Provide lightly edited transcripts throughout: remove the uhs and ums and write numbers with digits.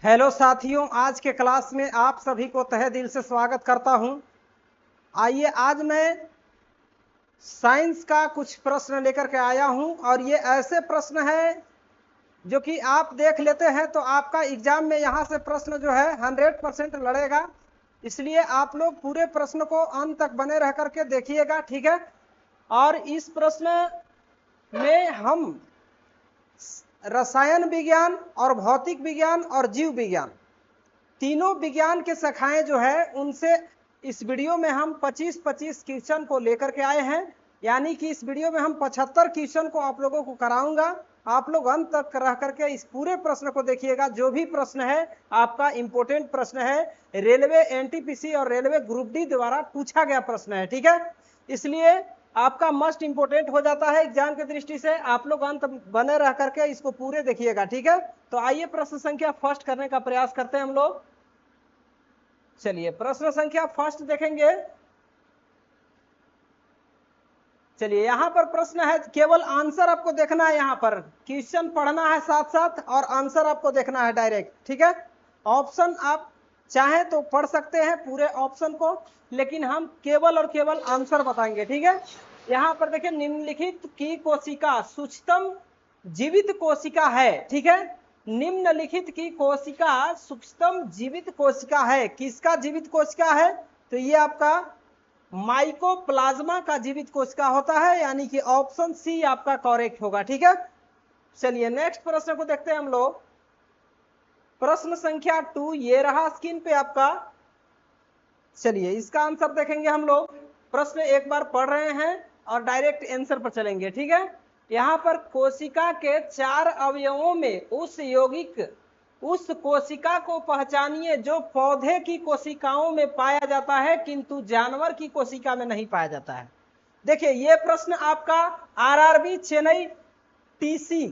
Hello साथियों, आज के क्लास में आप सभी को तहे दिल से स्वागत करता हूं। आइए, आज मैं साइंस का कुछ प्रश्न लेकर के आया हूं और ये ऐसे प्रश्न हैं जो कि आप देख लेते हैं तो आपका एग्जाम में यहां से प्रश्न जो है 100% लड़ेगा। इसलिए आप लोग पूरे प्रश्न को अंत तक बने रह करके देखिएगा, ठीक है। और इस प्रश्न में हम रसायन विज्ञान और भौतिक विज्ञान और जीव विज्ञान तीनों विज्ञान के शाखाएं जो है उनसे इस वीडियो में हम 25-25 क्वेश्चन को लेकर के आए हैं। यानी कि इस वीडियो में हम 75 क्वेश्चन को आप लोगों को कराऊंगा। आप लोग अंत तक रह करके इस पूरे प्रश्न को देखिएगा। जो भी प्रश्न है आपका इंपोर्टेंट प्रश्न है, रेलवे एनटीपीसी और रेलवे ग्रुप डी द्वारा पूछा गया प्रश्न है, ठीक है। इसलिए आपका मस्ट इंपोर्टेंट हो जाता है एग्जाम की दृष्टि से। आप लोग अंत बने रह करके इसको पूरे देखिएगा, ठीक है। तो आइए प्रश्न संख्या फर्स्ट करने का प्रयास करते हैं हम लोग। चलिए प्रश्न संख्या फर्स्ट देखेंगे। चलिए यहां पर प्रश्न है, केवल आंसर आपको देखना है। यहां पर क्वेश्चन पढ़ना है साथ साथ और आंसर आपको देखना है डायरेक्ट, ठीक है। ऑप्शन आप चाहें तो पढ़ सकते हैं पूरे ऑप्शन को, लेकिन हम केवल और केवल आंसर बताएंगे, ठीक है। यहां पर देखिए, निम्नलिखित की कोशिका सूक्ष्मतम जीवित कोशिका है, ठीक है। निम्नलिखित की कोशिका सूक्ष्मतम जीवित कोशिका है। किसका जीवित कोशिका है? तो ये आपका माइकोप्लाज्मा का जीवित कोशिका होता है, यानी कि ऑप्शन सी आपका करेक्ट होगा, ठीक है। चलिए नेक्स्ट प्रश्न को देखते हैं हम लोग। प्रश्न संख्या 2 ये रहा स्क्रीन पे आपका। चलिए इसका आंसर देखेंगे हम लोग। प्रश्न एक बार पढ़ रहे हैं और डायरेक्ट आंसर पर चलेंगे, ठीक है। यहां पर कोशिका के 4 अवयवों में उस कोशिका को पहचानिए जो पौधे की कोशिकाओं में पाया जाता है किंतु जानवर की कोशिका में नहीं पाया जाता है। देखिए ये प्रश्न आपका आरआरबी चेन्नई टीसी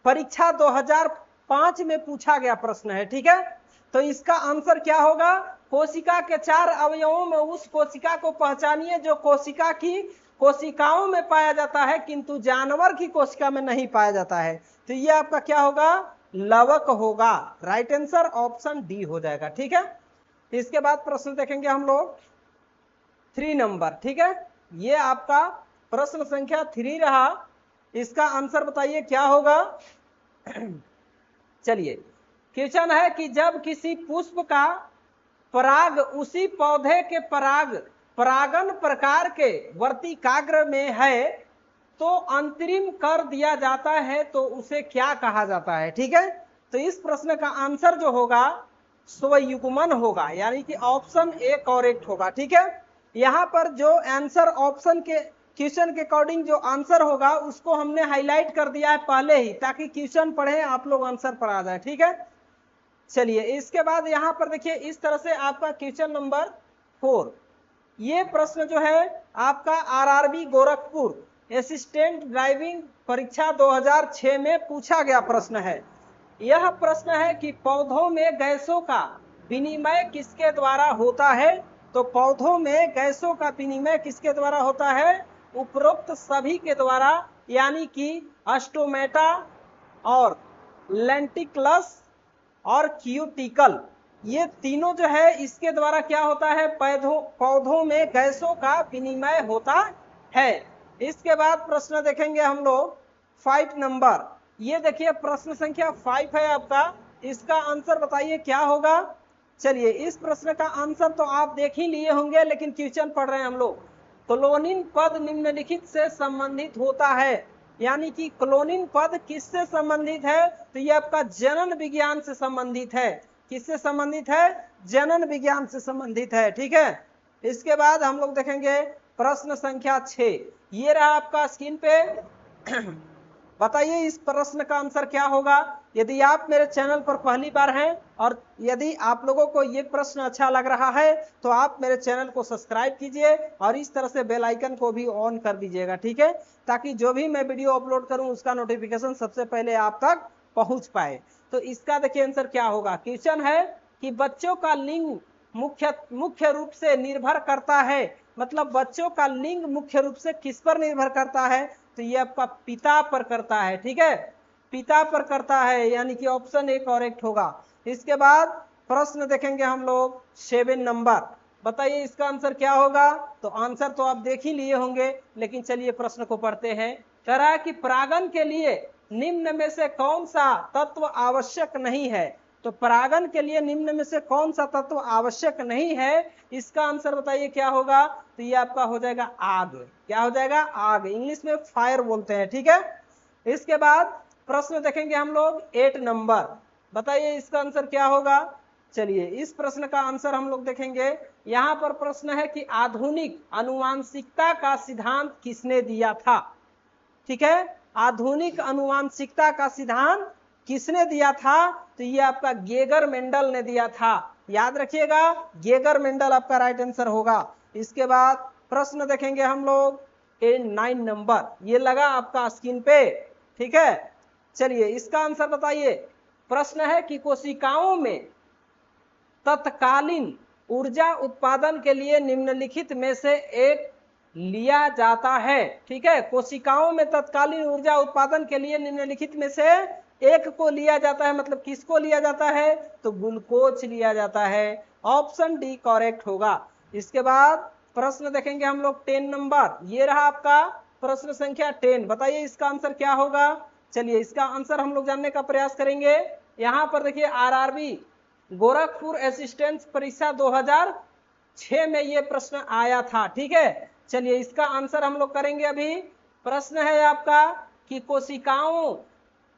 परीक्षा 2005 में पूछा गया प्रश्न है, ठीक है। तो इसका आंसर क्या होगा? कोशिका के 4 अवयवों में उस कोशिका को पहचानिए जो कोशिका की कोशिकाओं में पाया जाता है किंतु जानवर की कोशिका में नहीं पाया जाता है। तो ये आपका क्या होगा? लवक होगा। राइट आंसर ऑप्शन डी हो जाएगा, ठीक है। इसके बाद प्रश्न देखेंगे हम लोग 3 नंबर, ठीक है। ये आपका प्रश्न संख्या 3 रहा। इसका आंसर बताइए क्या होगा। चलिए क्वेश्चन है कि जब किसी पुष्प का पराग उसी पौधे के परागन प्रकार के वर्तिकाग्र में है तो अंतरिम कर दिया जाता है तो उसे क्या कहा जाता है, ठीक है। तो इस प्रश्न का आंसर जो होगा स्वयुग्मन होगा, यानी कि ऑप्शन ए करेक्ट होगा, ठीक है। यहां पर जो आंसर ऑप्शन के क्वेश्चन के अकॉर्डिंग जो आंसर होगा उसको हमने हाईलाइट कर दिया है पहले ही, ताकि क्वेश्चन पढ़े आप लोग आंसर पर आ जाए, ठीक है। चलिए इसके बाद यहां पर देखिए इस तरह से आपका क्वेश्चन नंबर 4। ये प्रश्न जो है आपका आरआरबी गोरखपुर असिस्टेंट ड्राइविंग परीक्षा 2006 में पूछा गया प्रश्न है। यह प्रश्न है कि पौधों में गैसों का विनिमय किसके द्वारा होता है। तो पौधों में गैसों का विनिमय किसके द्वारा होता है? उपरोक्त सभी के द्वारा, यानी कि स्टोमेटा और लेंटिकुलस और क्यूटिकल, ये तीनों जो है इसके द्वारा क्या होता है? पौधों में गैसों का विनिमय होता है। इसके बाद प्रश्न देखेंगे हम लोग 5 नंबर। ये देखिए प्रश्न संख्या 5 है आपका। इसका आंसर बताइए क्या होगा। चलिए इस प्रश्न का आंसर तो आप देख ही लिए होंगे, लेकिन क्वेश्चन पढ़ रहे हैं हम लोग। क्लोनिन पद निम्नलिखित से संबंधित होता है, यानी कि क्लोनिन पद किससे संबंधित है? तो ये आपका जनन विज्ञान से संबंधित है। किससे संबंधित है? जनन विज्ञान से संबंधित है, ठीक है। इसके बाद हम लोग देखेंगे प्रश्न संख्या 6। ये रहा आपका स्क्रीन पे। बताइए इस प्रश्न का आंसर क्या होगा। यदि आप मेरे चैनल पर पहली बार हैं और यदि आप लोगों को ये प्रश्न अच्छा लग रहा है तो आप मेरे चैनल को सब्सक्राइब कीजिए और इस तरह से बेल आइकन को भी ऑन कर दीजिएगा, ठीक है, ताकि जो भी मैं वीडियो अपलोड करूं उसका नोटिफिकेशन सबसे पहले आप तक पहुंच पाए। तो इसका देखिए आंसर क्या होगा। क्वेश्चन है कि बच्चों का लिंग मुख्य रूप से निर्भर करता है, मतलब बच्चों का लिंग मुख्य रूप से किस पर निर्भर करता है? तो ये आपका पिता पर करता है, ठीक है, पिता पर करता है, यानी कि ऑप्शन ए करेक्ट होगा। इसके बाद प्रश्न देखेंगे हम लोग 7 नंबर। बताइए इसका आंसर क्या होगा। तो आंसर तो आप देख ही लिए होंगे, लेकिन चलिए प्रश्न को पढ़ते हैं। कह रहा है कि परागण के लिए निम्न में से कौन सा तत्व आवश्यक नहीं है। तो परागण के लिए निम्न में से कौन सा तत्व आवश्यक नहीं है, इसका आंसर बताइए क्या होगा। तो ये आपका हो जाएगा आग। क्या हो जाएगा, आग। इंग्लिश में फायर बोलते हैं, ठीक है। इसके बाद प्रश्न देखेंगे हम लोग 8 नंबर। बताइए इसका आंसर क्या होगा। चलिए इस प्रश्न का आंसर हम लोग देखेंगे। यहां पर प्रश्न है कि आधुनिक आनुवांशिकता का सिद्धांत किसने दिया था। ठीक है, आधुनिक आनुवांशिकता का सिद्धांत किसने दिया था। तो ये आपका गेगर मेंडल ने दिया था। याद रखिएगा, गेगर मेंडल आपका राइट आंसर होगा। इसके बाद प्रश्न देखेंगे हम लोग 9 नंबर। ये लगा आपका स्क्रीन पे, ठीक है। चलिए इसका आंसर बताइए। प्रश्न है कि कोशिकाओं में तत्कालीन ऊर्जा उत्पादन के लिए निम्नलिखित में से एक लिया जाता है। ठीक है, कोशिकाओं में तत्कालीन ऊर्जा उत्पादन के लिए निम्नलिखित में से एक को लिया जाता है। मतलब किसको लिया जाता है, तो ग्लूकोज लिया जाता है। ऑप्शन डी करेक्ट होगा। इसके बाद प्रश्न देखेंगे हम लोग 10 नंबर। ये रहा आपका प्रश्न संख्या 10। बताइए इसका आंसर क्या होगा। चलिए इसका आंसर हम लोग जानने का प्रयास करेंगे। यहां पर देखिए आरआरबी गोरखपुर असिस्टेंट परीक्षा 2006 में ये प्रश्न आया था। ठीक है, चलिए इसका आंसर हम लोग करेंगे अभी। प्रश्न है आपका कि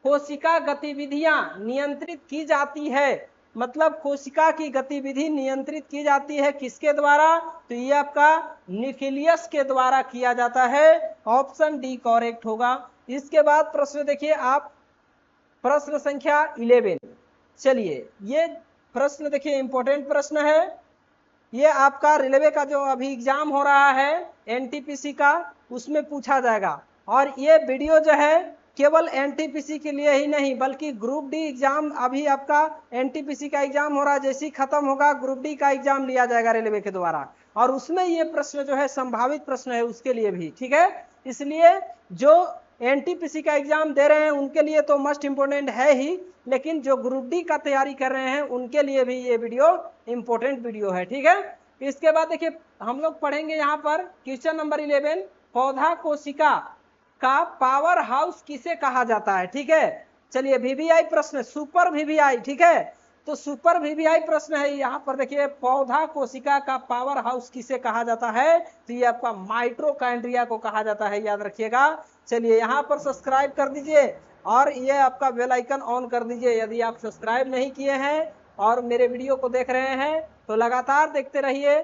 कोशिका गतिविधियां नियंत्रित की जाती है। मतलब कोशिका की गतिविधि नियंत्रित की जाती है किसके द्वारा, तो ये आपका न्यूक्लियस के द्वारा किया जाता है। ऑप्शन डी करेक्ट होगा। इसके बाद प्रश्न देखिए आप, प्रश्न संख्या 11। चलिए ये प्रश्न देखिए इंपॉर्टेंट प्रश्न है। ये आपका रेलवे का जो अभी एग्जाम हो रहा है एनटीपीसी का, उसमें पूछा जाएगा। और ये वीडियो जो है केवल एनटीपीसी के लिए ही नहीं, बल्कि ग्रुप डी एग्जाम, अभी आपका एनटीपीसी का एग्जाम हो रहा है, जैसे ही खत्म होगा ग्रुप डी का एग्जाम लिया जाएगा रेलवे के द्वारा, और उसमें ये प्रश्न जो है संभावित प्रश्न है उसके लिए भी। ठीक है, इसलिए जो एनटीपीसी का एग्जाम दे रहे हैं उनके लिए तो मस्ट इंपोर्टेंट है ही, लेकिन जो ग्रुप डी का तैयारी कर रहे हैं उनके लिए भी ये वीडियो इंपॉर्टेंट वीडियो है। ठीक है, इसके बाद देखिए हम लोग पढ़ेंगे यहाँ पर क्वेश्चन नंबर 11, पौधा कोशिका का पावर हाउस किसे कहा जाता है। ठीक है, चलिए वीवीआई प्रश्न, सुपर वीवीआई। ठीक है, तो सुपर वीवीआई प्रश्न है। यहाँ पर देखिए पौधा कोशिका का पावर हाउस किसे कहा जाता है, तो ये आपका माइटोकॉन्ड्रिया को कहा जाता है, याद रखिएगा। चलिए यहाँ पर सब्सक्राइब कर दीजिए और ये आपका बेल आइकन ऑन कर दीजिए। यदि आप सब्सक्राइब नहीं किए हैं और मेरे वीडियो को देख रहे हैं तो लगातार देखते रहिए,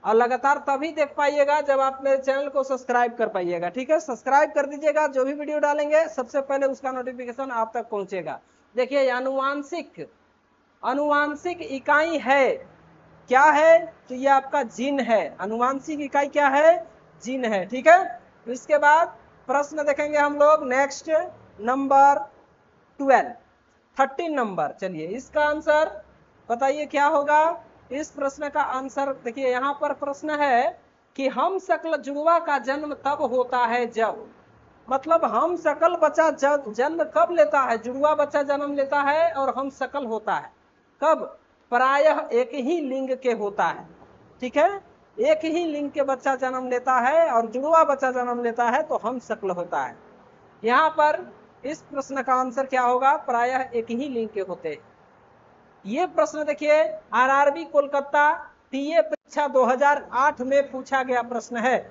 और लगातार तभी देख पाइएगा जब आप मेरे चैनल को सब्सक्राइब कर पाइएगा। ठीक है, सब्सक्राइब कर दीजिएगा, जो भी वीडियो डालेंगे सबसे पहले उसका नोटिफिकेशन आप तक पहुंचेगा। देखिए अनुवांशिक इकाई है, क्या है, तो ये आपका जीन है। अनुवांशिक इकाई क्या है, जीन है। ठीक है, इसके बाद प्रश्न देखेंगे हम लोग नेक्स्ट नंबर 13 नंबर। चलिए इसका आंसर बताइए क्या होगा। इस प्रश्न का आंसर देखिए, यहाँ पर प्रश्न है कि हम सकल जुड़वा का जन्म तब होता है जब, मतलब हम सकल बच्चा जन्म कब लेता है, जुड़वा बच्चा जन्म लेता है और हम सकल होता है कब, प्रायः एक ही लिंग के होता है। ठीक है, एक ही लिंग के बच्चा जन्म लेता है और जुड़वा बच्चा जन्म लेता है तो हम सकल होता है। यहाँ पर इस प्रश्न का आंसर क्या होगा, प्रायः एक ही लिंग के होते हैं। ये प्रश्न देखिए आरआरबी कोलकाता टीए परीक्षा 2008 में पूछा गया प्रश्न है।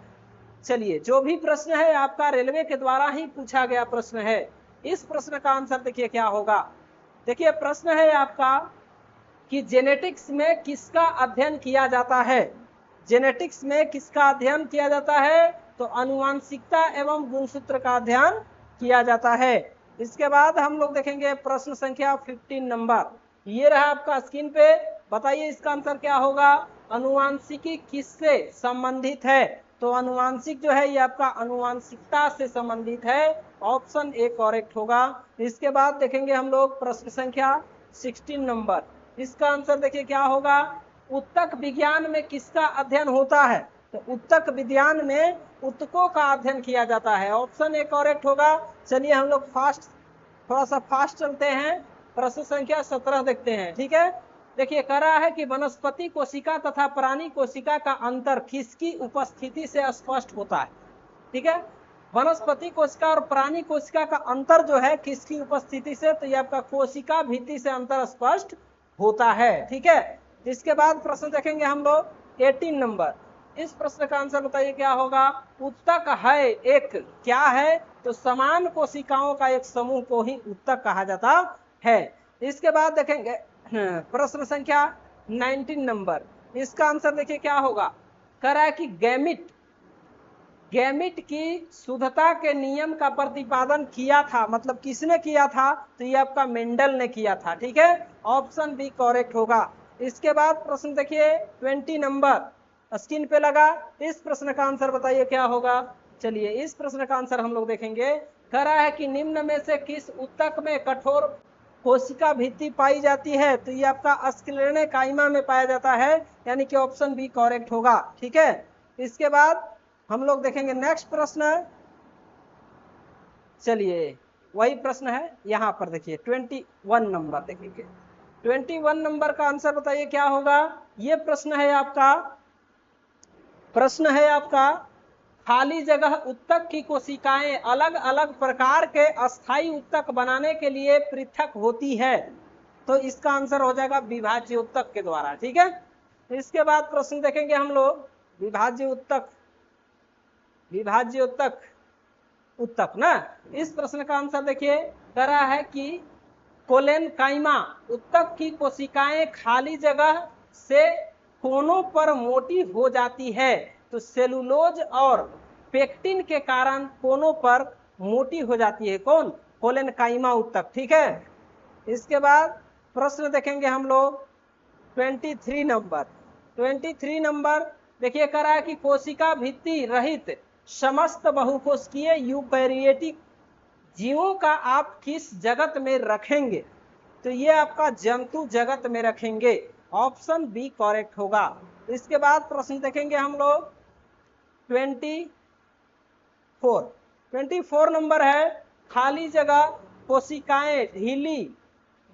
चलिए जो भी प्रश्न है आपका रेलवे के द्वारा ही पूछा गया प्रश्न है। इस प्रश्न का आंसर देखिए क्या होगा। देखिए प्रश्न है आपका कि जेनेटिक्स में किसका अध्ययन किया जाता है। जेनेटिक्स में किसका अध्ययन किया जाता है, तो अनुवांशिकता एवं गुणसूत्र का अध्ययन किया जाता है। इसके बाद हम लोग देखेंगे प्रश्न संख्या 15 नंबर। ये रहा आपका स्क्रीन पे। बताइए इसका आंसर क्या होगा। अनुवांशिकी किससे संबंधित है, तो अनुवांशिक जो है ये आपका अनुवांशिकता से संबंधित है। ऑप्शन ए करेक्ट होगा। इसके बाद देखेंगे हम लोग प्रश्न संख्या 16 नंबर। इसका आंसर देखिए क्या होगा। उत्तक विज्ञान में किसका अध्ययन होता है, तो उत्तक विज्ञान में उत्तकों का अध्ययन किया जाता है। ऑप्शन ए करेक्ट होगा। चलिए हम लोग थोड़ा सा फास्ट चलते हैं। प्रश्न संख्या 17 देखते हैं। ठीक है, देखिए कह रहा है कि वनस्पति कोशिका तथा प्राणी कोशिका का अंतर किसकी उपस्थिति से स्पष्ट होता है। ठीक है, वनस्पति कोशिका और प्राणी कोशिका का अंतर जो है किसकी उपस्थिति से, तो ये आपका कोशिका भित्ति से अंतर स्पष्ट होता है। ठीक है, इसके बाद प्रश्न देखेंगे हम लोग 18 नंबर। इस प्रश्न का आंसर बताइए क्या होगा। उत्तक है एक क्या है, तो समान कोशिकाओं का एक समूह को ही उत्तक कहा जाता है। इसके बाद देखेंगे प्रश्न संख्या 19 नंबर। इसका आंसर देखिए क्या होगा। कह रहा है कि गैमिट की शुद्धता के नियम का प्रतिपादन किया था, मतलब किसने किया था, तो ये आपका मेंडल ने किया था। ठीक है, ऑप्शन बी करेक्ट होगा। इसके बाद प्रश्न देखिए 20 नंबर स्क्रीन पे लगा। इस प्रश्न का आंसर बताइए क्या होगा। चलिए इस प्रश्न का आंसर हम लोग देखेंगे। कह रहा है कि निम्न में से किस उत्तक में कठोर कोशिका भित्ति पाई जाती है, तो ये आपका स्क्लेरोकाइमा में पाया जाता है, यानी कि ऑप्शन बी करेक्ट होगा। ठीक है, इसके बाद हम लोग देखेंगे नेक्स्ट प्रश्न। चलिए वही प्रश्न है यहाँ पर देखिए 21 नंबर देखेंगे। 21 नंबर का आंसर बताइए क्या होगा। ये प्रश्न है आपका खाली जगह उत्तक की कोशिकाएं अलग अलग प्रकार के अस्थायी उत्तक बनाने के लिए पृथक होती है, तो इसका आंसर हो जाएगा विभाज्य उत्तक के द्वारा। ठीक है, इसके बाद प्रश्न देखेंगे हम लोग विभाज्य उत्तक ना। इस प्रश्न का आंसर देखिए कह रहा है कि कोलेनकाइमा उत्तक की कोशिकाएं खाली जगह से कोनों पर मोटी हो जाती है, तो सेलुलोज और पेक्टिन के कारण कोनों पर मोटी हो जाती है कौन, कोलेनकाइमा उत्तक। ठीक है, इसके बाद प्रश्न देखेंगे हम लोग 23 नंबर देखिए कह रहा है कि कोशिका भित्ति रहित समस्त बहुकोशिकीय यूकैरियोटिक जीवों का आप किस जगत में रखेंगे, तो ये आपका जंतु जगत में रखेंगे, ऑप्शन बी करेक्ट होगा। इसके बाद प्रश्न देखेंगे हम लोग 24 नंबर है। खाली जगह कोशिकाएं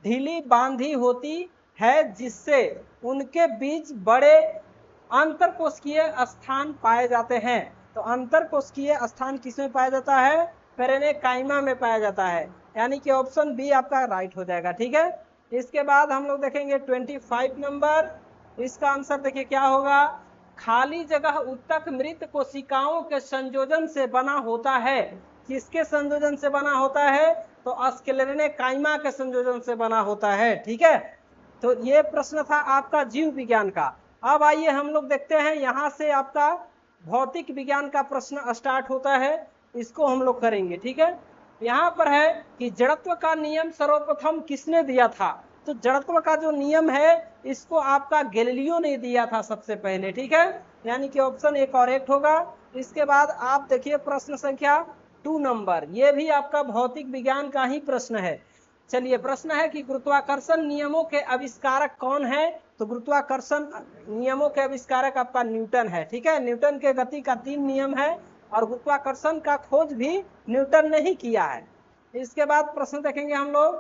ढीली बांधी होती है जिससे उनके बीच बड़े अंतरकोशिकीय स्थान पाए जाते हैं, तो अंतरकोशिकीय स्थान किसमें पाया जाता है, पेरेनेकाइमा में पाया जाता है, यानी कि ऑप्शन बी आपका राइट हो जाएगा। ठीक है, इसके बाद हम लोग देखेंगे 25 नंबर। इसका आंसर देखिए क्या होगा। खाली जगह उत्तक मृत कोशिकाओं के संयोजन से बना होता है, किसके संयोजन से बना होता है, तो स्क्लेरोकाइमा के संयोजन से बना होता है। ठीक है, तो ये प्रश्न था आपका जीव विज्ञान का। अब आइए हम लोग देखते हैं, यहाँ से आपका भौतिक विज्ञान का प्रश्न स्टार्ट होता है, इसको हम लोग करेंगे। ठीक है, यहाँ पर है कि जड़त्व का नियम सर्वप्रथम किसने दिया था, तो जड़त्व का जो नियम है इसको आपका गैलीलियो ने दिया था सबसे पहले। ठीक है, यानी कि ऑप्शन ए करेक्ट होगा। इसके बाद आप देखिए प्रश्न संख्या 2 नंबर, ये भी आपका भौतिक विज्ञान का ही प्रश्न है। चलिए प्रश्न है कि गुरुत्वाकर्षण नियमों के आविष्कारक कौन है, तो गुरुत्वाकर्षण नियमों के आविष्कारक आपका न्यूटन है। ठीक है, न्यूटन के गति का 3 नियम है और गुरुत्वाकर्षण का खोज भी न्यूटन ने ही किया है। इसके बाद प्रश्न देखेंगे हम लोग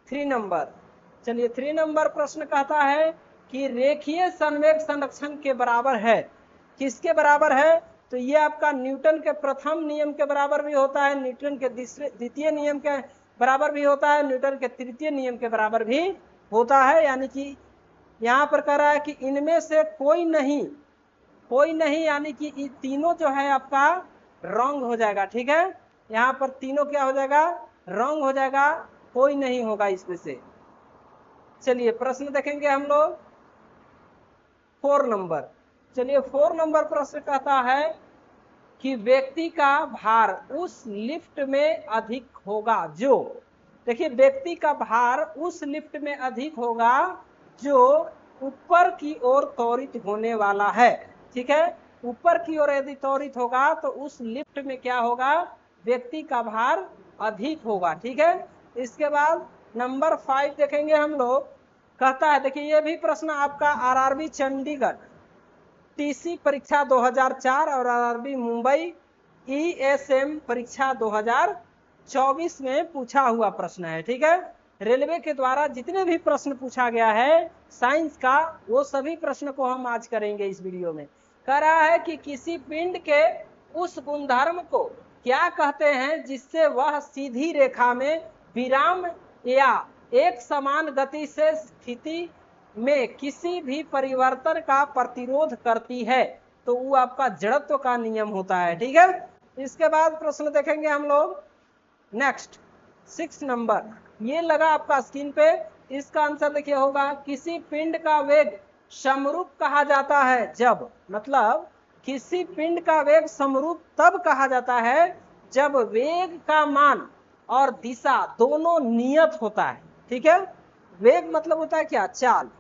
3 नंबर। चलिए 3 नंबर प्रश्न कहता है कि रेखीय संवेग संरक्षण के बराबर है, किसके बराबर है, तो ये आपका न्यूटन के प्रथम नियम के बराबर भी होता है, न्यूटन के द्वितीय नियम के बराबर भी होता है, न्यूटन के तृतीय नियम के बराबर भी होता है, यानी कि यहाँ पर कह रहा है कि इनमें से कोई नहीं, यानी कि ये तीनों जो है आपका रॉन्ग हो जाएगा। ठीक है, यहाँ पर तीनों क्या हो जाएगा, रॉन्ग हो जाएगा, कोई नहीं होगा इसमें से। चलिए प्रश्न देखेंगे हम लोग 4 नंबर। चलिए 4 नंबर प्रश्न कहता है कि व्यक्ति का भार उस लिफ्ट में अधिक होगा जो, देखिए व्यक्ति का भार उस लिफ्ट में अधिक होगा जो ऊपर की ओर त्वरित होने वाला है। ठीक है, ऊपर की ओर यदि त्वरित होगा तो उस लिफ्ट में क्या होगा, व्यक्ति का भार अधिक होगा। ठीक है, इसके बाद नंबर 5 देखेंगे हम लोग। कहता है देखिए ये भी प्रश्न आपका आरआरबी चंडीगढ़ टीसी परीक्षा 2004 और आरआरबी मुंबई ईएसएम परीक्षा 2024 में पूछा हुआ प्रश्न है। ठीक है, रेलवे के द्वारा जितने भी प्रश्न पूछा गया है साइंस का, वो सभी प्रश्न को हम आज करेंगे इस वीडियो में। कह रहा है कि किसी पिंड के उस गुणधर्म को क्या कहते हैं जिससे वह सीधी रेखा में विराम या एक समान गति से स्थिति में किसी भी परिवर्तन का प्रतिरोध करती है। तो वो आपका जड़त्व का नियम होता है। ठीक है, इसके बाद प्रश्न देखेंगे हम लोग। नेक्स्ट 6 नंबर, ये लगा आपका स्क्रीन पे। इसका आंसर देखिए होगा, किसी पिंड का वेग समरूप कहा जाता है जब, मतलब किसी पिंड का वेग समरूप तब कहा जाता है जब वेग का मान और दिशा दोनों नियत होता है। ठीक है, वेग मतलब होता है क्या, चाल,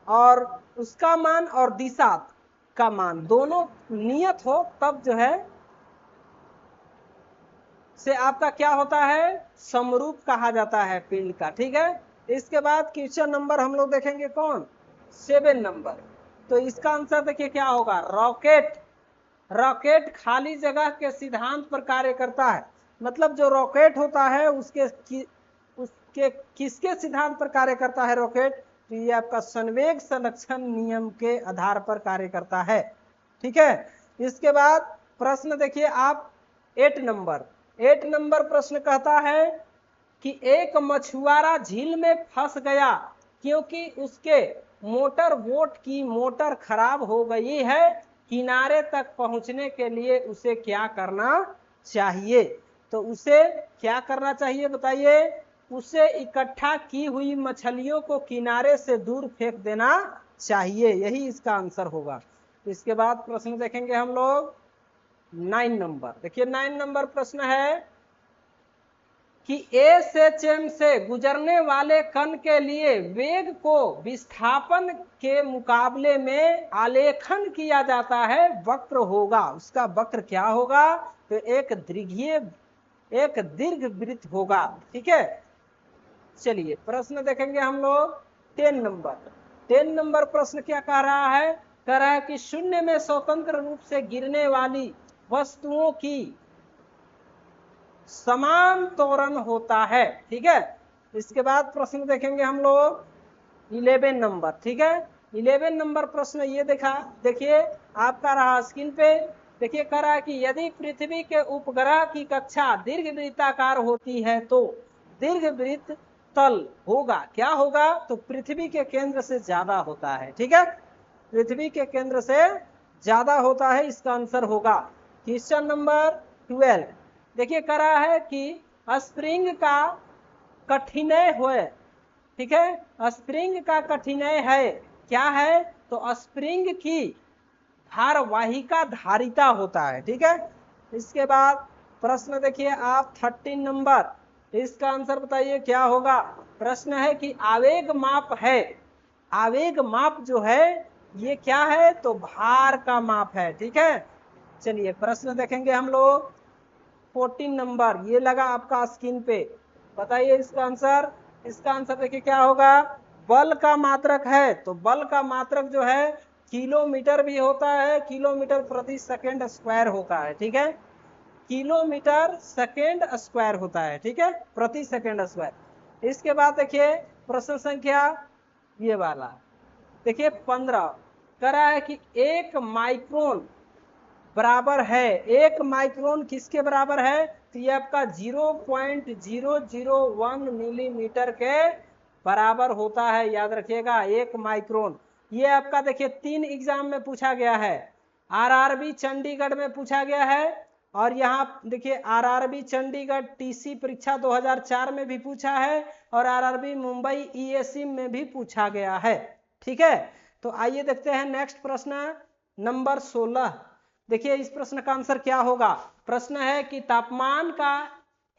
और उसका मान और दिशा का मान दोनों नियत हो, तब जो है से आपका क्या होता है, समरूप कहा जाता है पिंड का। ठीक है, इसके बाद क्वेश्चन नंबर हम लोग देखेंगे कौन, 7 नंबर। तो इसका आंसर देखिए क्या होगा, रॉकेट। रॉकेट खाली जगह के सिद्धांत पर कार्य करता है। मतलब जो रॉकेट होता है उसके किसके सिद्धांत पर कार्य करता है रॉकेट, तो ये आपका संवेग संरक्षण नियम के आधार पर कार्य करता है। ठीक है, इसके बाद प्रश्न देखिए आप 8 नंबर। 8 नंबर प्रश्न कहता है कि एक मछुआरा झील में फंस गया क्योंकि उसके मोटर बोट की मोटर खराब हो गई है। किनारे तक पहुंचने के लिए उसे क्या करना चाहिए, तो उसे क्या करना चाहिए बताइए, उसे इकट्ठा की हुई मछलियों को किनारे से दूर फेंक देना चाहिए, यही इसका आंसर होगा। इसके बाद प्रश्न देखेंगे हम लोग 9 नंबर। देखिए 9 नंबर प्रश्न है कि एसएचएम से गुजरने वाले कण के लिए वेग को विस्थापन के मुकाबले में आलेखन किया जाता है, वक्र होगा। उसका वक्र क्या होगा, तो एक दीर्घ वृत्त होगा। ठीक है, चलिए प्रश्न देखेंगे हम लोग 10 नंबर। 10 नंबर प्रश्न क्या कह रहा है, कह रहा है कि शून्य में स्वतंत्र रूप से गिरने वाली वस्तुओं की समान त्वरण होता है। ठीक है, इसके बाद प्रश्न देखेंगे हम लोग 11 नंबर। ठीक है, 11 नंबर प्रश्न ये देखिए आपका रहा स्क्रीन पे। देखिए कह रहा है कि यदि पृथ्वी के उपग्रह की कक्षा दीर्घवृत्ताकार होती है तो दीर्घवृत्त तल होगा, क्या होगा, तो पृथ्वी के केंद्र से ज्यादा होता है। ठीक है, पृथ्वी के केंद्र से ज्यादा होता है, इसका आंसर होगा। क्वेश्चन नंबर 12 देखिए कह रहा है कि स्प्रिंग का कठिनय है। ठीक है, स्प्रिंग का कठिनय है क्या है, तो स्प्रिंग की भारवाहिका धारिता होता है। ठीक है, इसके बाद प्रश्न देखिए आप 13 नंबर। इसका आंसर बताइए क्या होगा। प्रश्न है कि आवेग माप है, आवेग माप जो है ये क्या है, तो भार का माप है। ठीक है, चलिए प्रश्न देखेंगे हम लोग 14 नंबर। ये लगा आपका स्क्रीन पे, बताइए इसका आंसर। इसका आंसर देखिए क्या होगा, बल का मात्रक है, तो बल का मात्रक जो है किलोमीटर भी होता है, किलोमीटर प्रति सेकेंड स्क्वायर होता है। ठीक है, किलोमीटर सेकेंड स्क्वायर होता है। ठीक है, प्रति सेकेंड स्क्वायर। इसके बाद देखिए प्रश्न संख्या ये वाला देखिए 15 कह रहा है कि 1 माइक्रोन बराबर है, 1 माइक्रोन किसके बराबर है, तो ये आपका 0.001 मिलीमीटर के बराबर होता है। याद रखिएगा 1 माइक्रोन। ये आपका देखिए 3 एग्जाम में पूछा गया है। आरआरबी चंडीगढ़ में पूछा गया है, और यहाँ देखिए आरआरबी चंडीगढ़ टीसी परीक्षा 2004 में भी पूछा है, और आरआरबी मुंबई ईएसी में भी पूछा गया है। ठीक है, तो आइए देखते हैं नेक्स्ट प्रश्न नंबर 16। देखिए इस प्रश्न का आंसर क्या होगा। प्रश्न है कि तापमान का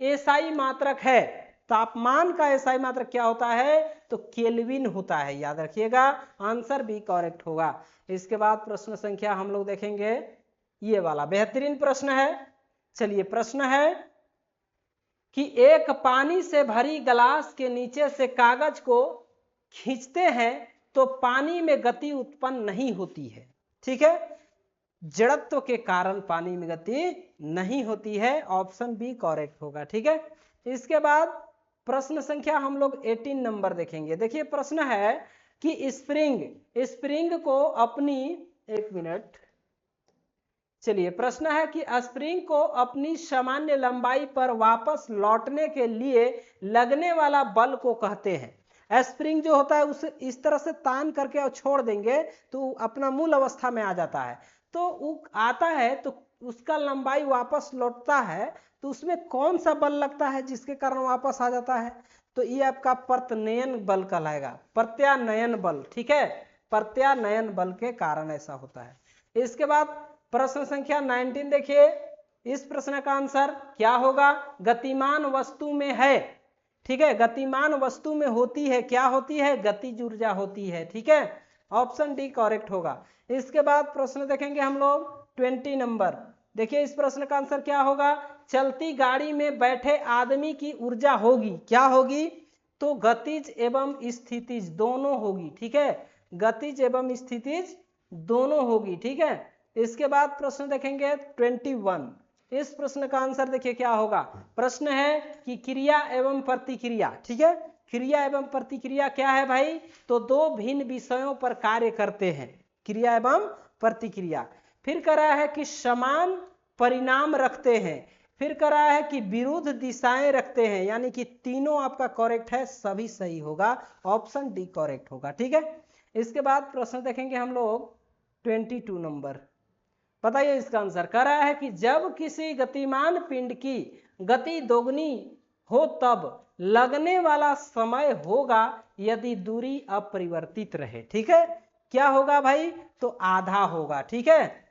एसआई मात्रक है, तापमान का एसआई मात्रक क्या होता है, तो केल्विन होता है। याद रखिएगा आंसर बी करेक्ट होगा। इसके बाद प्रश्न संख्या हम लोग देखेंगे ये वाला, बेहतरीन प्रश्न है। चलिए प्रश्न है कि एक पानी से भरी गिलास के नीचे से कागज को खींचते हैं तो पानी में गति उत्पन्न नहीं होती है। ठीक है, जड़त्व के कारण पानी में गति नहीं होती है, ऑप्शन बी करेक्ट होगा। ठीक है, इसके बाद प्रश्न संख्या हम लोग 18 नंबर देखेंगे। देखिए प्रश्न है कि स्प्रिंग को अपनी, एक मिनट, चलिए प्रश्न है कि स्प्रिंग को अपनी सामान्य लंबाई पर वापस लौटने के लिए लगने वाला बल को कहते हैं। स्प्रिंग जो होता है उसे इस तरह से तान करके और छोड़ देंगे तो अपना मूल अवस्था में आ जाता है, तो वो आता है तो उसका लंबाई वापस लौटता है, तो उसमें कौन सा बल लगता है जिसके कारण वापस आ जाता है? तो ये आपका प्रत्यानयन बल कहलाएगा, प्रत्यानयन बल। ठीक है, प्रत्यानयन बल के कारण ऐसा होता है। इसके बाद प्रश्न संख्या 19 देखिए, इस प्रश्न का आंसर क्या होगा? गतिमान वस्तु में है, ठीक है, गतिमान वस्तु में होती है, क्या होती है? गतिज ऊर्जा होती है। ठीक है, ऑप्शन डी करेक्ट होगा। इसके बाद प्रश्न देखेंगे हम लोग 20 नंबर। देखिए इस प्रश्न का आंसर क्या होगा? चलती गाड़ी में बैठे आदमी की ऊर्जा होगी, क्या होगी? तो गतिज एवं स्थितिज दोनों होगी। ठीक है, गतिज एवं स्थितिज दोनों होगी। ठीक है, इसके बाद प्रश्न देखेंगे 21। इस प्रश्न का आंसर देखिए क्या होगा? प्रश्न है कि क्रिया एवं प्रतिक्रिया, ठीक है, क्रिया एवं प्रतिक्रिया क्या है भाई? तो दो भिन्न विषयों पर कार्य करते हैं, क्रिया एवं प्रतिक्रिया। फिर कह रहा है कि समान परिणाम रखते हैं, फिर कह रहा है कि विरुद्ध दिशाएं रखते हैं, यानी कि तीनों आपका करेक्ट है, सभी सही होगा, ऑप्शन डी करेक्ट होगा। ठीक है, इसके बाद प्रश्न देखेंगे हम लोग 22 नंबर। बताइए इसका आंसर। कह रहा है कि जब किसी गतिमान पिंड की गति दोगुनी हो तब लगने वाला समय होगा यदि दूरी अपरिवर्तित रहे। ठीक है, क्या होगा भाई? तो आधा होगा। ठीक है,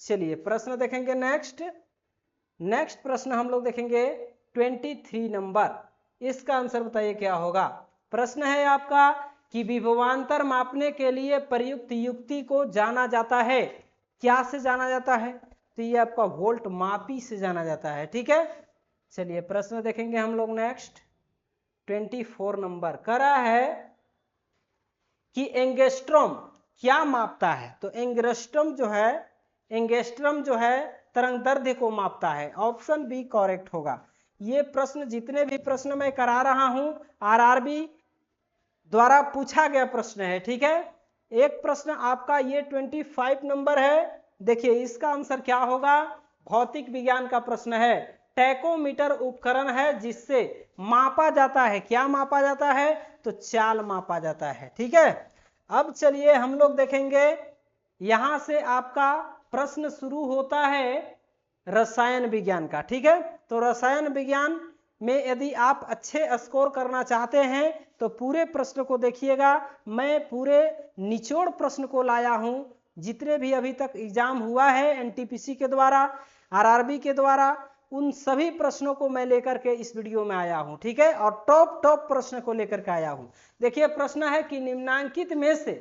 चलिए प्रश्न देखेंगे नेक्स्ट प्रश्न हम लोग देखेंगे 23 नंबर। इसका आंसर बताइए क्या होगा? प्रश्न है आपका कि विभवांतर मापने के लिए प्रयुक्त युक्ति को जाना जाता है, क्या से जाना जाता है? तो ये आपका वोल्ट मापी से जाना जाता है। ठीक है, चलिए प्रश्न देखेंगे हम लोग नेक्स्ट 24 नंबर। कह रहा है कि एंगस्ट्रॉम क्या मापता है? तो एंगस्ट्रॉम जो है तरंग दैर्ध्य को मापता है, ऑप्शन बी करेक्ट होगा। ये प्रश्न, जितने भी प्रश्न मैं करा रहा हूं आरआरबी द्वारा पूछा गया प्रश्न है। ठीक है, एक प्रश्न आपका ये 25 नंबर है। देखिए इसका आंसर क्या होगा? भौतिक विज्ञान का प्रश्न है। टैकोमीटर उपकरण है जिससे मापा जाता है, क्या मापा जाता है? तो चाल मापा जाता है। ठीक है, अब चलिए हम लोग देखेंगे, यहां से आपका प्रश्न शुरू होता है रसायन विज्ञान का। ठीक है, तो रसायन विज्ञान में यदि आप अच्छे स्कोर करना चाहते हैं तो पूरे प्रश्न को देखिएगा। मैं पूरे निचोड़ प्रश्न को लाया हूं, जितने भी अभी तक एग्जाम हुआ है एनटीपीसी के द्वारा, आरआरबी के द्वारा, उन सभी प्रश्नों को मैं लेकर के इस वीडियो में आया हूं। ठीक है, और टॉप प्रश्न को लेकर के आया हूं। देखिए प्रश्न है कि निम्नांकित में से,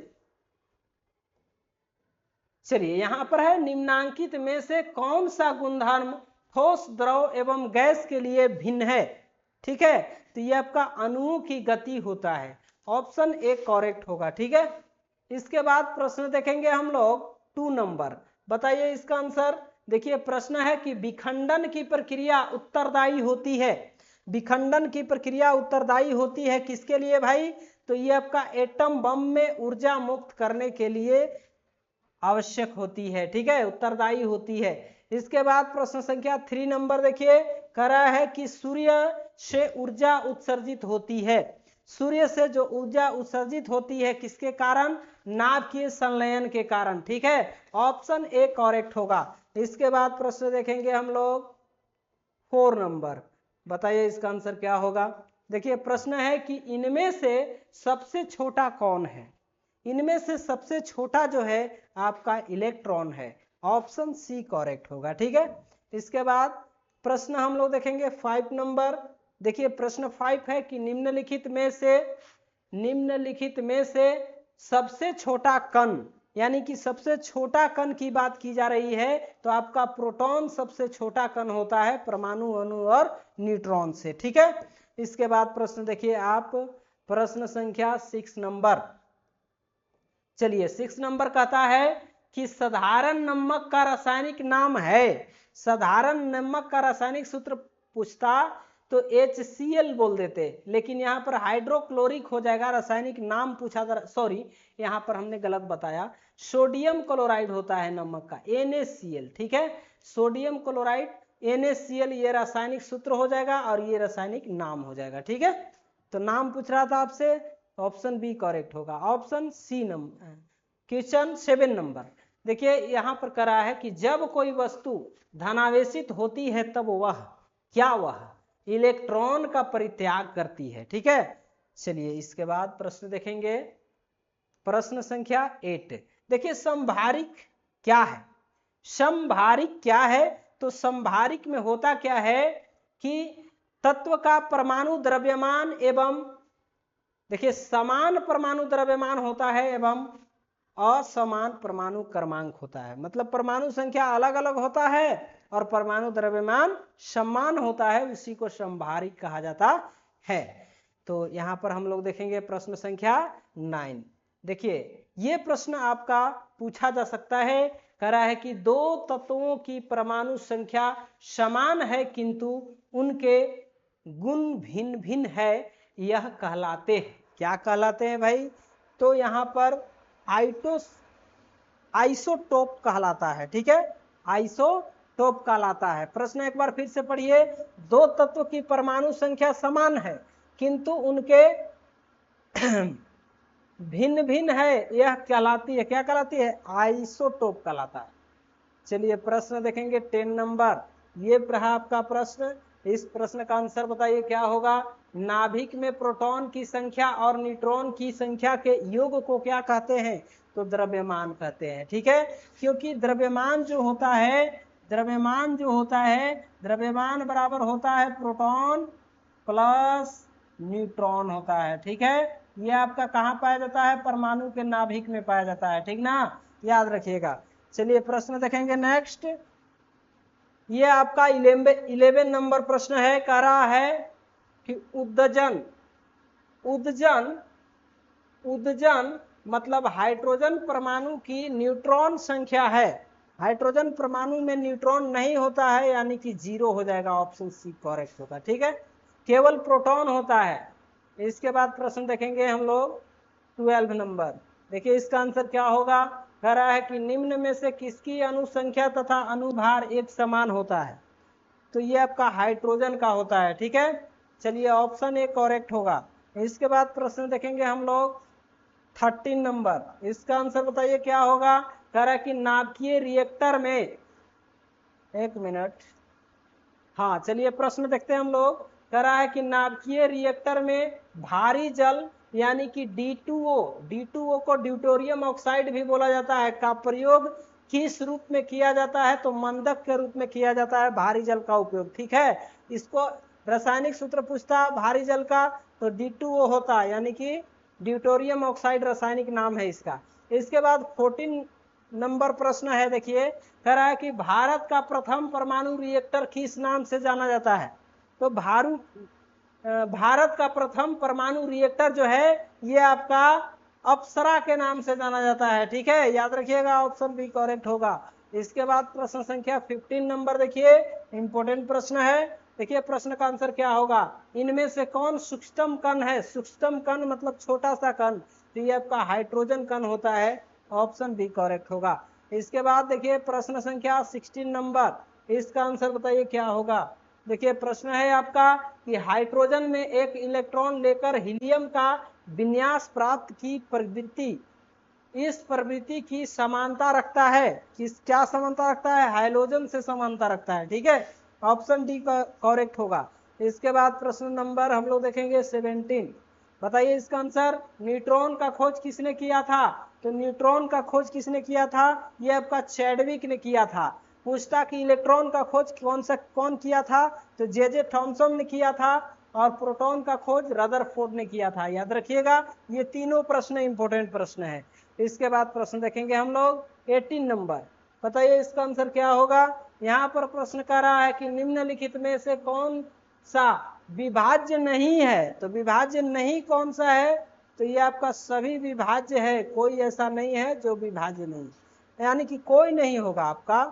चलिए यहां पर है, निम्नांकित में से कौन सा गुणधर्म ठोस, द्रव एवं गैस के लिए भिन्न है? ठीक है, तो ये आपका अणुओं की गति होता है, ऑप्शन ए करेक्ट होगा। ठीक है, इसके बाद प्रश्न देखेंगे हम लोग 2 नंबर। बताइए इसका आंसर। देखिए प्रश्न है कि विखंडन की प्रक्रिया उत्तरदायी होती है, विखंडन की प्रक्रिया उत्तरदायी होती है किसके लिए भाई? तो ये आपका एटम बम में ऊर्जा मुक्त करने के लिए आवश्यक होती है। ठीक है, उत्तरदायी होती है। इसके बाद प्रश्न संख्या 3 नंबर देखिए, कह रहा है कि सूर्य से ऊर्जा उत्सर्जित होती है, सूर्य से जो ऊर्जा उत्सर्जित होती है किसके कारण? नाभिकीय संलयन के कारण। ठीक है, ऑप्शन ए करेक्ट होगा। इसके बाद प्रश्न देखेंगे हम लोग 4 नंबर। बताइए इसका आंसर क्या होगा? देखिए प्रश्न है कि इनमें से सबसे छोटा कौन है? इनमें से सबसे छोटा जो है आपका इलेक्ट्रॉन है, ऑप्शन सी करेक्ट होगा। ठीक है, इसके बाद प्रश्न हम लोग देखेंगे 5 नंबर। देखिए प्रश्न 5 है कि निम्नलिखित में से सबसे छोटा कण, यानी कि सबसे छोटा कण की बात की जा रही है, तो आपका प्रोटॉन सबसे छोटा कण होता है परमाणु, अणु और न्यूट्रॉन से। ठीक है, इसके बाद प्रश्न देखिए आप, प्रश्न संख्या 6 नंबर। चलिए 6 नंबर कहता है कि साधारण नमक का रासायनिक नाम है, साधारण नमक का रासायनिक सूत्र पूछता तो HCl बोल देते, लेकिन यहाँ पर हाइड्रोक्लोरिक हो जाएगा, रासायनिक नाम पूछा था, सॉरी यहाँ पर हमने गलत बताया, सोडियम क्लोराइड होता है नमक का, NaCl, ठीक है, सोडियम क्लोराइड NaCl, ये रासायनिक सूत्र हो जाएगा और ये रासायनिक नाम हो जाएगा, ठीक है। तो नाम पूछ रहा था आपसे, ऑप्शन बी करेक्ट होगा। Option C number, question 7 number देखिए, यहाँ पर करा है कि जब कोई वस्तु धनावेशित होती है तब वह क्या, वह इलेक्ट्रॉन का परित्याग करती है, ठीक है। चलिए इसके बाद प्रश्न देखेंगे, प्रश्न संख्या 8। देखिए समभारिक क्या है, समभारिक क्या है, तो समभारिक में होता क्या है कि तत्व का परमाणु द्रव्यमान एवं, देखिए समान परमाणु द्रव्यमान होता है एवं असमान परमाणु क्रमांक होता है, मतलब परमाणु संख्या अलग अलग होता है और परमाणु द्रव्यमान समान होता है, उसी को समभारिक कहा जाता है। तो यहाँ पर हम लोग देखेंगे प्रश्न संख्या 9। देखिए ये प्रश्न आपका पूछा जा सकता है, कह रहा है कि दो तत्वों की परमाणु संख्या समान है किंतु उनके गुण भिन्न भिन्न है, यह कहलाते हैं, क्या कहलाते हैं भाई, तो यहाँ पर आइसोटोप कहलाता है, ठीक है, आइसोटोप कहलाता है। प्रश्न एक बार फिर से पढ़िए, दो तत्व की परमाणु संख्या समान है किंतु उनके भिन्न भिन्न है, यह कहलाती है, क्या कहलाती है, आइसोटोप कहलाता है। चलिए प्रश्न देखेंगे 10 नंबर, ये रहा आपका प्रश्न। इस प्रश्न का आंसर बताइए क्या होगा। नाभिक में प्रोटॉन की संख्या और न्यूट्रॉन की संख्या के योग को क्या कहते हैं, तो द्रव्यमान कहते हैं, ठीक है, क्योंकि द्रव्यमान जो होता है, द्रव्यमान जो होता है, द्रव्यमान बराबर होता है प्रोटॉन प्लस न्यूट्रॉन होता है, ठीक है। ये आपका कहाँ पाया जाता है, परमाणु के नाभिक में पाया जाता है, ठीक ना, याद रखिएगा। चलिए प्रश्न देखेंगे नेक्स्ट, ये आपका 11 नंबर प्रश्न है, कह रहा है कि उद्दजन, उद्दजन, उद्दजन मतलब हाइड्रोजन परमाणु की न्यूट्रॉन संख्या है, हाइड्रोजन परमाणु में न्यूट्रॉन नहीं होता है, यानी कि 0 हो जाएगा, ऑप्शन सी करेक्ट होगा, ठीक है, केवल प्रोटॉन होता है। इसके बाद प्रश्न देखेंगे हम लोग 12 नंबर, देखिए इसका आंसर क्या होगा, कह रहा है कि निम्न में से किसकी अनुसंख्या तथा अनुभार एक समान होता है, तो ये आपका हाइड्रोजन का होता है, ठीक है। चलिए ऑप्शन ए करेक्ट होगा। इसके बाद प्रश्न देखेंगे हम लोग 13 नंबर, इसका आंसर बताइए क्या होगा, कह रहा है कि नाभिकीय रिएक्टर में, एक मिनट, हाँ चलिए प्रश्न देखते हैं हम लोग, कह रहा है कि नाभिकीय रिएक्टर में भारी जल यानी कि D2O को ड्यूटेरियम ऑक्साइड भी बोला जाता है, का प्रयोग किस रूप में किया जाता है, तो मंदक के रूप में किया जाता है भारी जल का उपयोग, ठीक है। इसको रासायनिक सूत्र पूछता भारी जल का, तो D2O होता, यानी कि ड्यूटेरियम ऑक्साइड रासायनिक नाम है इसका। इसके बाद 14 नंबर प्रश्न है, देखिए कह रहा है कि भारत का प्रथम परमाणु रिएक्टर किस नाम से जाना जाता है, तो भारत का प्रथम परमाणु रिएक्टर जो है ये आपका अप्सरा के नाम से जाना जाता है, ठीक है, याद रखिएगा, ऑप्शन बी करेक्ट होगा। इसके बाद प्रश्न संख्या 15 नंबर, देखिए इंपॉर्टेंट प्रश्न है, देखिए प्रश्न का आंसर क्या होगा, इनमें से कौन सूक्ष्म कण है, सूक्ष्म कण मतलब छोटा सा कण, तो ये आपका हाइड्रोजन कण होता है, ऑप्शन बी करेक्ट होगा। इसके बाद देखिए प्रश्न संख्या 16 नंबर, इसका आंसर बताइए क्या होगा। देखिए प्रश्न है आपका कि हाइड्रोजन में एक इलेक्ट्रॉन लेकर हीलियम का विन्यास प्राप्त की प्रवृत्ति, इस प्रवृत्ति की समानता रखता है, किस, क्या समानता रखता है, हाइड्रोजन से समानता रखता है, ठीक है, ऑप्शन डी करेक्ट होगा। इसके बाद प्रश्न नंबर हम लोग देखेंगे 17, बताइए इसका आंसर, न्यूट्रॉन का खोज किसने किया था, तो न्यूट्रॉन का खोज किसने किया था, ये आपका चैडविक ने किया था। पूछता कि इलेक्ट्रॉन का खोज कौन किया था, तो जे थॉमसन ने किया था, और प्रोटॉन का खोज रदरफोर्ड ने किया था, याद रखिएगा, ये तीनों प्रश्न इंपॉर्टेंट प्रश्न है। इसके बाद प्रश्न देखेंगे हम लोग 18 नंबर, बताइए इसका आंसर क्या होगा। यहाँ पर प्रश्न कर रहा है कि निम्नलिखित में से कौन सा विभाज्य नहीं है, तो विभाज्य नहीं कौन सा है, तो ये आपका सभी विभाज्य है, कोई ऐसा नहीं है जो विभाज्य नहीं, यानी कि कोई नहीं होगा आपका,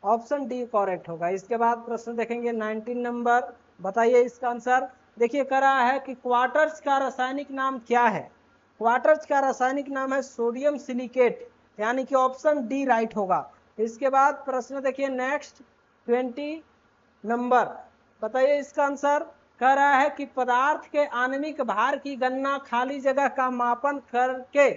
ऑप्शन डी करेक्ट होगा। इसके बाद प्रश्न देखेंगे 19 नंबर, बताइए इसका आंसर। देखिए कह रहा है कि क्वार्टर्स का रासायनिक नाम क्या है। क्वार्टर्स का रासायनिक नाम है सोडियम सिलिकेट, यानी कि ऑप्शन डी राइट होगा। इसके बाद प्रश्न देखिए नेक्स्ट 20 नंबर, बताइए इसका आंसर। कह रहा है कि पदार्थ के आणविक भार की गणना खाली जगह का मापन करके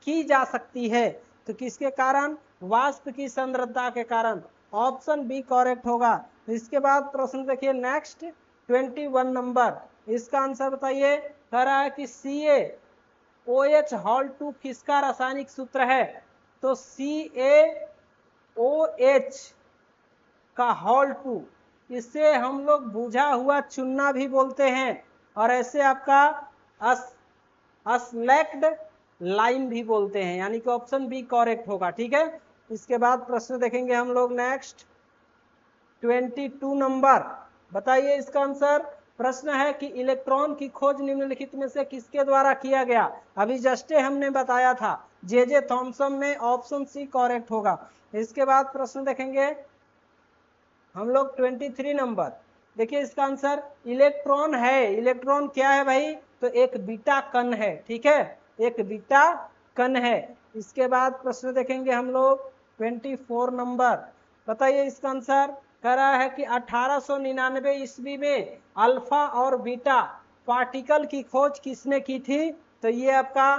की जा सकती है, तो किसके कारण? वाष्प की सांद्रता के कारण। ऑप्शन बी करेक्ट होगा। इसके बाद प्रश्न देखिए नेक्स्ट 21 नंबर, इसका आंसर बताइए। कह रहा है कि CaOH हॉल 2 किसका रासायनिक सूत्र है? तो CaOH का हॉल 2, इसे हम लोग बुझा हुआ चुनना भी बोलते हैं, और ऐसे आपका स्लैक्ड लाइम भी बोलते हैं, यानी कि ऑप्शन बी करेक्ट होगा। ठीक है, इसके बाद प्रश्न देखेंगे हम लोग नेक्स्ट 22 नंबर, बताइए इसका आंसर। प्रश्न है कि इलेक्ट्रॉन की खोज निम्नलिखित में से किसके द्वारा किया गया? अभी जस्ट हमने बताया था, जे थॉमसन ने। ऑप्शन सी करेक्ट होगा। इसके बाद प्रश्न देखेंगे हम लोग 23 नंबर, देखिए इसका आंसर। इलेक्ट्रॉन है, इलेक्ट्रॉन क्या है भाई? तो एक बीटा कण है। ठीक है, एक बीटा कण है। इसके बाद प्रश्न देखेंगे हम लोग 24 नंबर, बताइए इसका आंसर। कह रहा है कि 1899 ईस्वी में अल्फा और बीटा पार्टिकल की खोज किसने की थी? तो ये आपका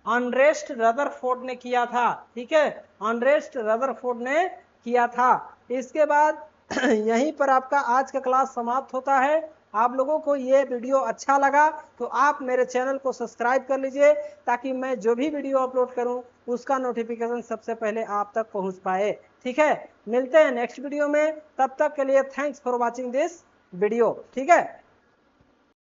अर्नेस्ट रदरफोर्ड ने किया था। ठीक है, अर्नेस्ट रदरफोर्ड ने किया था। इसके बाद यहीं पर आपका आज का क्लास समाप्त होता है। आप लोगों को ये वीडियो अच्छा लगा तो आप मेरे चैनल को सब्सक्राइब कर लीजिए, ताकि मैं जो भी वीडियो अपलोड करूं उसका नोटिफिकेशन सबसे पहले आप तक पहुंच पाए। ठीक है, मिलते हैं नेक्स्ट वीडियो में, तब तक के लिए thanks for watching this video. ठीक है।